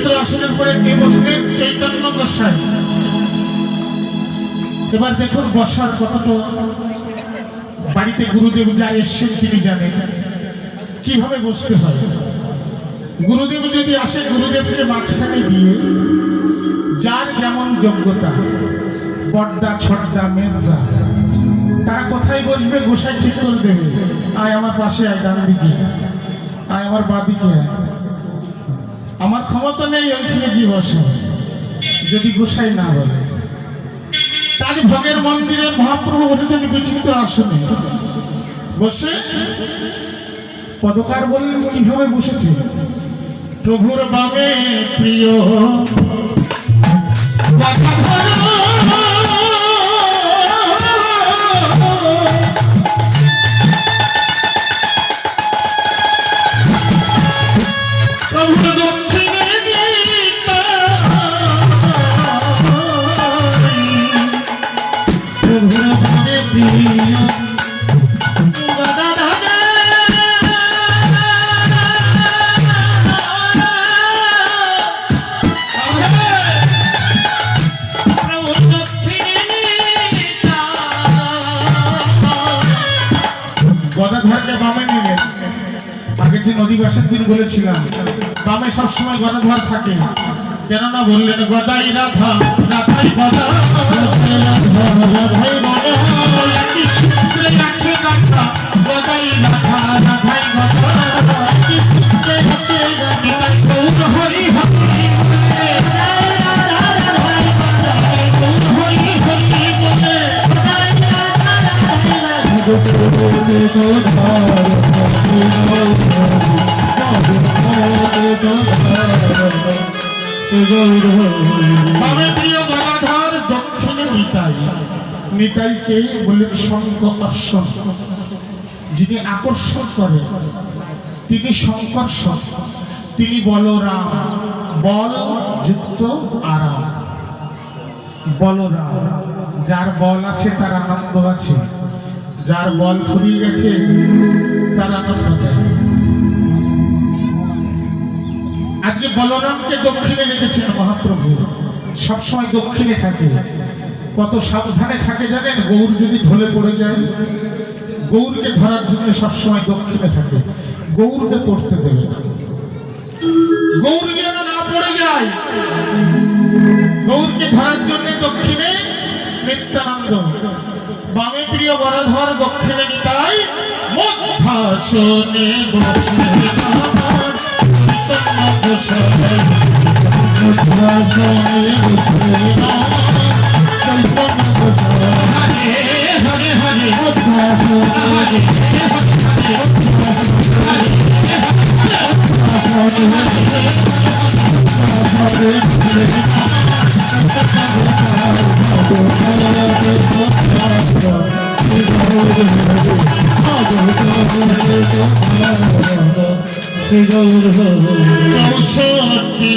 বিচিত্র আসনের পরে কে বসলেন? চৈতন্য গোসাই। এবার দেখুন বসার কতটা, বাড়িতে গুরুদেব যা এসছেন তিনি জানেন কিভাবে বসতে হয়। গুরুদেব যদি আসে, গুরুদেবকে মাঝখানে দিয়ে যার যেমন যোগ্যতা, বড়দা, ছোটদা, মেজদা, তারা কোথায় বসবে গোসাই ঠিক করে দেবে। আয় আমার পাশে, আয় ডান দিকে, আয় আমার বাঁ দিকে আয়। আমার ক্ষমতা নেই ওইখানে গিয়ে বসে, যদি গোসাই না বলে। তার ভোগের মন্দিরে মহাপ্রভু বসেছেন বিচিত্র আসনে। বসে পদকার বললেন কিভাবে বসেছে? প্রভুর বামে প্রিয় প্রভুর দক্ষিণে প্রভুর বামে প্রিয় গদাধরকে বামে নিলেন। আগে যে নদীবাসের দিন বলেছিলাম বামে সবসময় গদাধর থাকে, কেননা বললেন গদাই রাধা, রাধাই গদা, রাধাই গদা, একই সূত্রে আছে গাথা, গদাই রাধা, রাধাই গদা, একই সূত্রে আছে গাথা, গৌর হরি হরি বলে, গৌর হরি হরি বলে, প্রিয় গদাধর দক্ষিণে নিতাই। নিতাইকে বললেন শঙ্কর্ষণ, যিনি আকর্ষণ করেন তিনি শঙ্কর্ষণ, তিনি বলরাম, বল যুক্ত আরাম। বলরাম, যার বল আছে তার আনন্দ আছে, যার বল ফুরিয়ে গেছে তার আনন্দ নেই। আজকে বলরামকে দক্ষিণে রেখেছেন মহাপ্রভু, সবসময় দক্ষিণে থাকে। কত সাবধানে থাকে জানেন? গৌর যদি ঢলে পড়ে যায়, গৌরকে ধরার জন্য সবসময় দক্ষিণে থাকে, গৌরকে পড়তে দেবে না, গৌর যেন না পড়ে যায়। গৌরকে ধরার জন্য দক্ষিণে নিত্যানন্দ, বামে প্রিয় গদাধর, দক্ষিণে নিতাই। মধ্যাসনে বসে হরে হরে চৌষট্টি